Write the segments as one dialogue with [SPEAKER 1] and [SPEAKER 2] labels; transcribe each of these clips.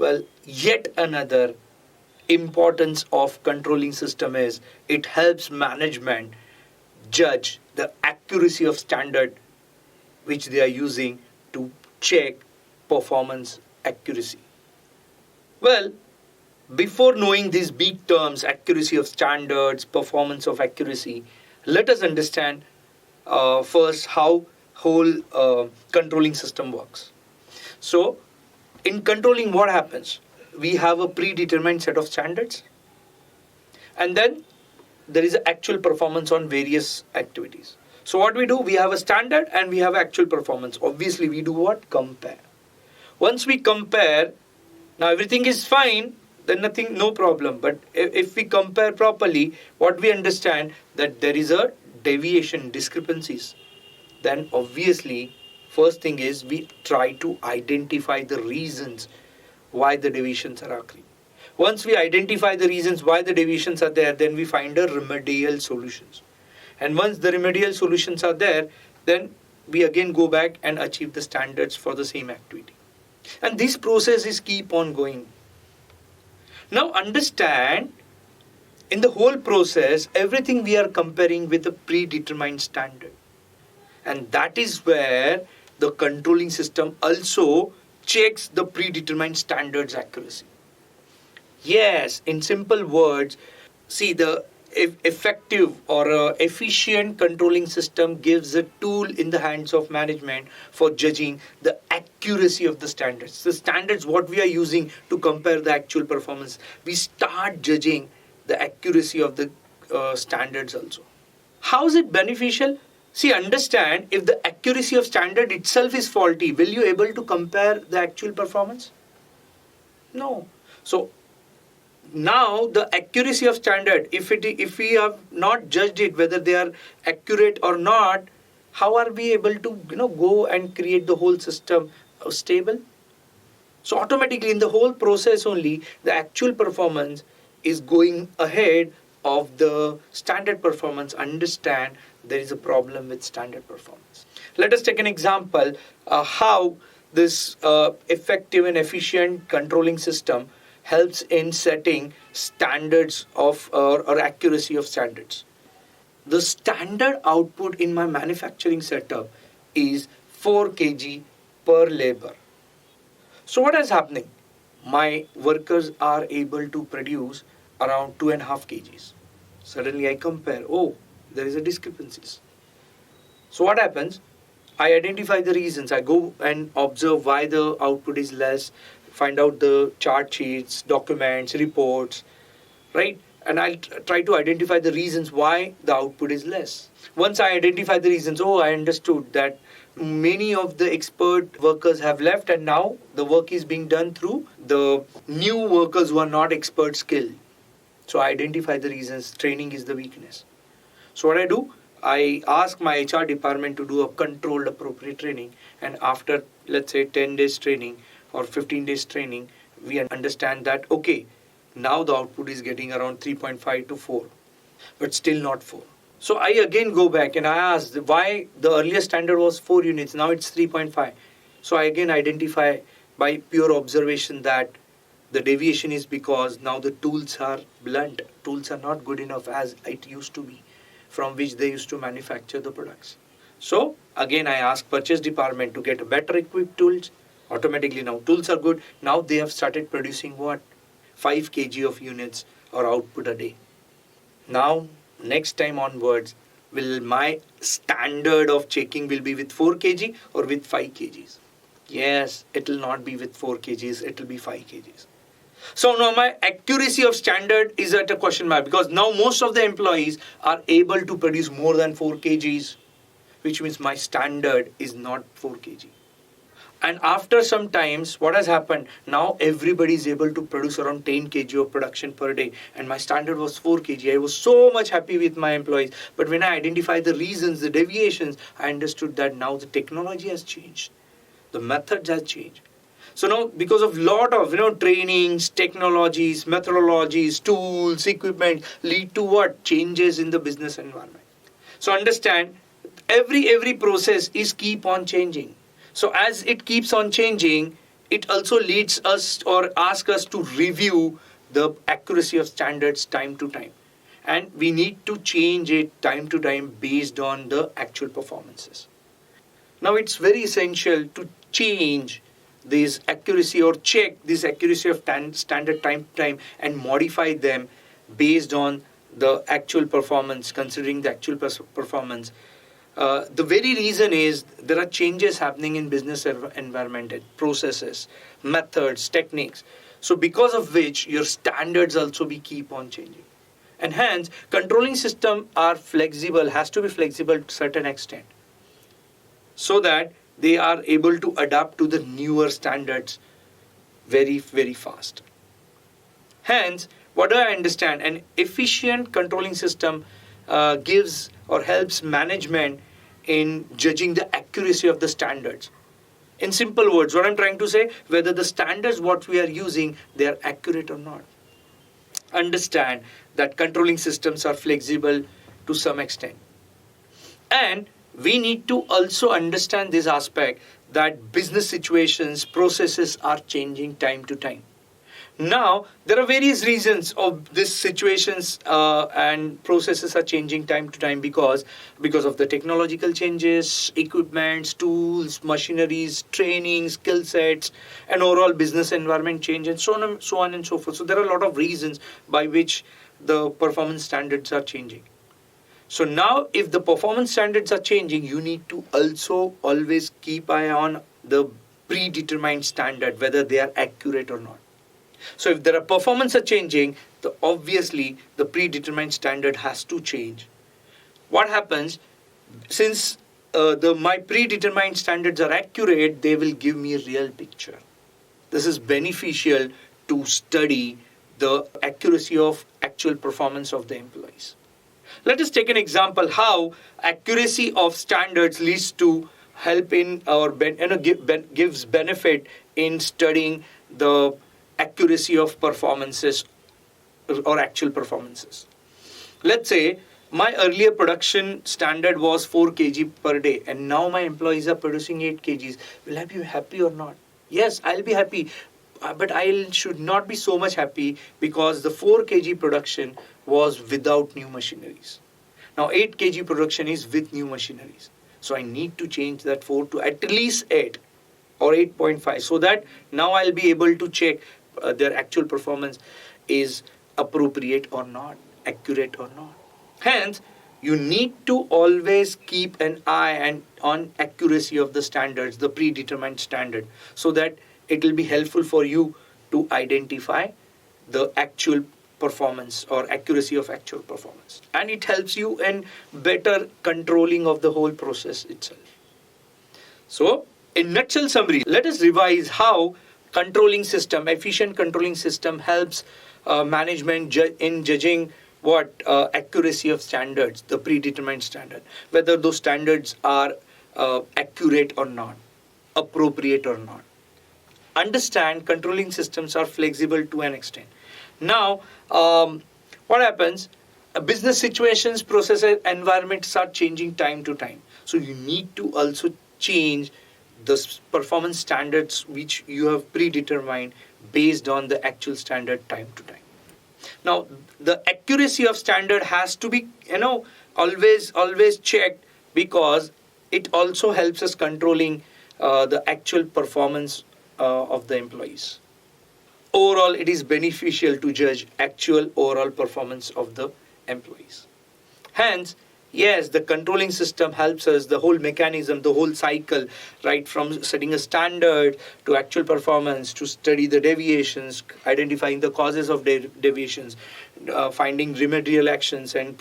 [SPEAKER 1] Well, yet another importance of controlling system is it helps management judge the accuracy of standard which they are using to check performance accuracy. Well, before knowing these big terms, accuracy of standards, performance of accuracy, let us understand first how whole controlling system works. So, in controlling, what happens? We have a predetermined set of standards, and then there is actual performance on various activities. So what we do, we have a standard and we have actual performance. Obviously, we do what? Compare. Once we compare, now everything is fine, then nothing, no problem. But if we compare properly, what we understand that there is a deviation, discrepancies. Then obviously, first thing is we try to identify the reasons why the deviations are occurring. Once we identify the reasons why the deviations are there, then we find a remedial solutions. And once the remedial solutions are there, then we again go back and achieve the standards for the same activity. And this process is keep on going. Now understand, in the whole process, everything we are comparing with a predetermined standard. And that is where the controlling system also checks the predetermined standards accuracy. Yes, in simple words, see, the effective or efficient controlling system gives a tool in the hands of management for judging the accuracy of the standards. The standards what we are using to compare the actual performance, we start judging the accuracy of the standards also. How is it beneficial? See, understand, if the accuracy of standard itself is faulty, will you able to compare the actual performance? No. So now the accuracy of standard, if we have not judged it whether they are accurate or not, how are we able to go and create the whole system stable? So automatically in the whole process only, the actual performance is going ahead of the standard performance. Understand, there is a problem with standard performance. Let us take an example how this effective and efficient controlling system helps in setting standards of or accuracy of standards. The standard output in my manufacturing setup is 4 kg per labor. So what is happening? My workers are able to produce around 2.5 kgs. Suddenly I compare, oh, there is a discrepancies. So what happens? I identify the reasons. I go and observe why the output is less, find out the chart sheets, documents, reports, right? And I'll try to identify the reasons why the output is less. Once I identify the reasons, oh, I understood that many of the expert workers have left and now the work is being done through the new workers who are not expert skilled. So I identify the reasons. Training is the weakness. So what I do, I ask my HR department to do a controlled appropriate training, and after, let's say, 10 days training or 15 days training, we understand that, okay, now the output is getting around 3.5 to 4, but still not 4. So I again go back and I ask why the earlier standard was 4 units, now it's 3.5. So I again identify by pure observation that the deviation is because now the tools are blunt. Tools are not good enough as it used to be, from which they used to manufacture the products. So again I ask purchase department to get better equipped tools. Automatically now tools are good. Now they have started producing what? 5 kg of units or output a day. Now next time onwards, will my standard of checking will be with 4 kg or with 5 kgs? Yes, it will not be with 4 kgs, it will be 5 kgs. So now my accuracy of standard is at a question mark, because now most of the employees are able to produce more than 4 kgs, which means my standard is not 4 kg. And after some times, what has happened? Now everybody is able to produce around 10 kg of production per day. And my standard was 4 kg. I was so much happy with my employees. But when I identified the reasons, the deviations, I understood that now the technology has changed. The methods have changed. So now, because of lot of trainings, technologies, methodologies, tools, equipment, lead to what? Changes in the business environment. So understand, every process is keep on changing. So as it keeps on changing, it also leads us or asks us to review the accuracy of standards time to time. And we need to change it time to time based on the actual performances. Now it's very essential to change this accuracy or check this accuracy of standard time to time and modify them based on the actual performance, considering the actual performance. The very reason is there are changes happening in business environment, processes, methods, techniques. So because of which your standards also be keep on changing. And hence, controlling system are flexible, has to be flexible to a certain extent, so that they are able to adapt to the newer standards very, very fast. Hence, what do I understand? An efficient controlling system gives or helps management in judging the accuracy of the standards. In simple words, what I'm trying to say, whether the standards what we are using, they are accurate or not. Understand that controlling systems are flexible to some extent. And we need to also understand this aspect that business situations, processes are changing time to time. Now, there are various reasons of these situations and processes are changing time to time because of the technological changes, equipments, tools, machineries, training, skill sets, and overall business environment change, and so on and so forth. So there are a lot of reasons by which the performance standards are changing. So now, if the performance standards are changing, you need to also always keep eye on the predetermined standard, whether they are accurate or not. So if their performance are changing, obviously the predetermined standard has to change. What happens, since my predetermined standards are accurate, they will give me a real picture. This is beneficial to study the accuracy of actual performance of the employees. Let us take an example how accuracy of standards leads to help in or gives benefit in studying the accuracy of performances or actual performances. Let's say my earlier production standard was 4 kg per day and now my employees are producing 8 kgs. Will I be happy or not? Yes, I'll be happy. But I should not be so much happy because the 4 kg production was without new machineries. Now 8 kg production is with new machineries. So I need to change that 4 to at least 8 or 8.5 so that now I'll be able to check their actual performance is appropriate or not, accurate or not. Hence, you need to always keep an eye on accuracy of the standards, the predetermined standard, so that it will be helpful for you to identify the actual performance or accuracy of actual performance. And it helps you in better controlling of the whole process itself. So, in nutshell summary, let us revise how efficient controlling system helps management in judging accuracy of standards, the predetermined standard, whether those standards are accurate or not, appropriate or not. Understand controlling systems are flexible to an extent. Now, what happens? Business situations, processes, environments are changing time to time. So you need to also change the performance standards which you have predetermined based on the actual standard time to time. Now, the accuracy of standard has to be, always checked because it also helps us controlling the actual performance of the employees. Overall, it is beneficial to judge actual overall performance of the employees. Hence, yes, the controlling system helps us, the whole mechanism, the whole cycle, right from setting a standard to actual performance, to study the deviations, identifying the causes of deviations, finding remedial actions and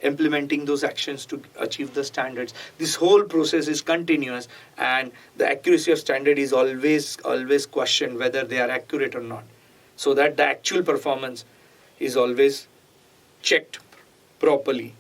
[SPEAKER 1] implementing those actions to achieve the standards. This whole process is continuous and the accuracy of standard is always questioned whether they are accurate or not, so that the actual performance is always checked properly.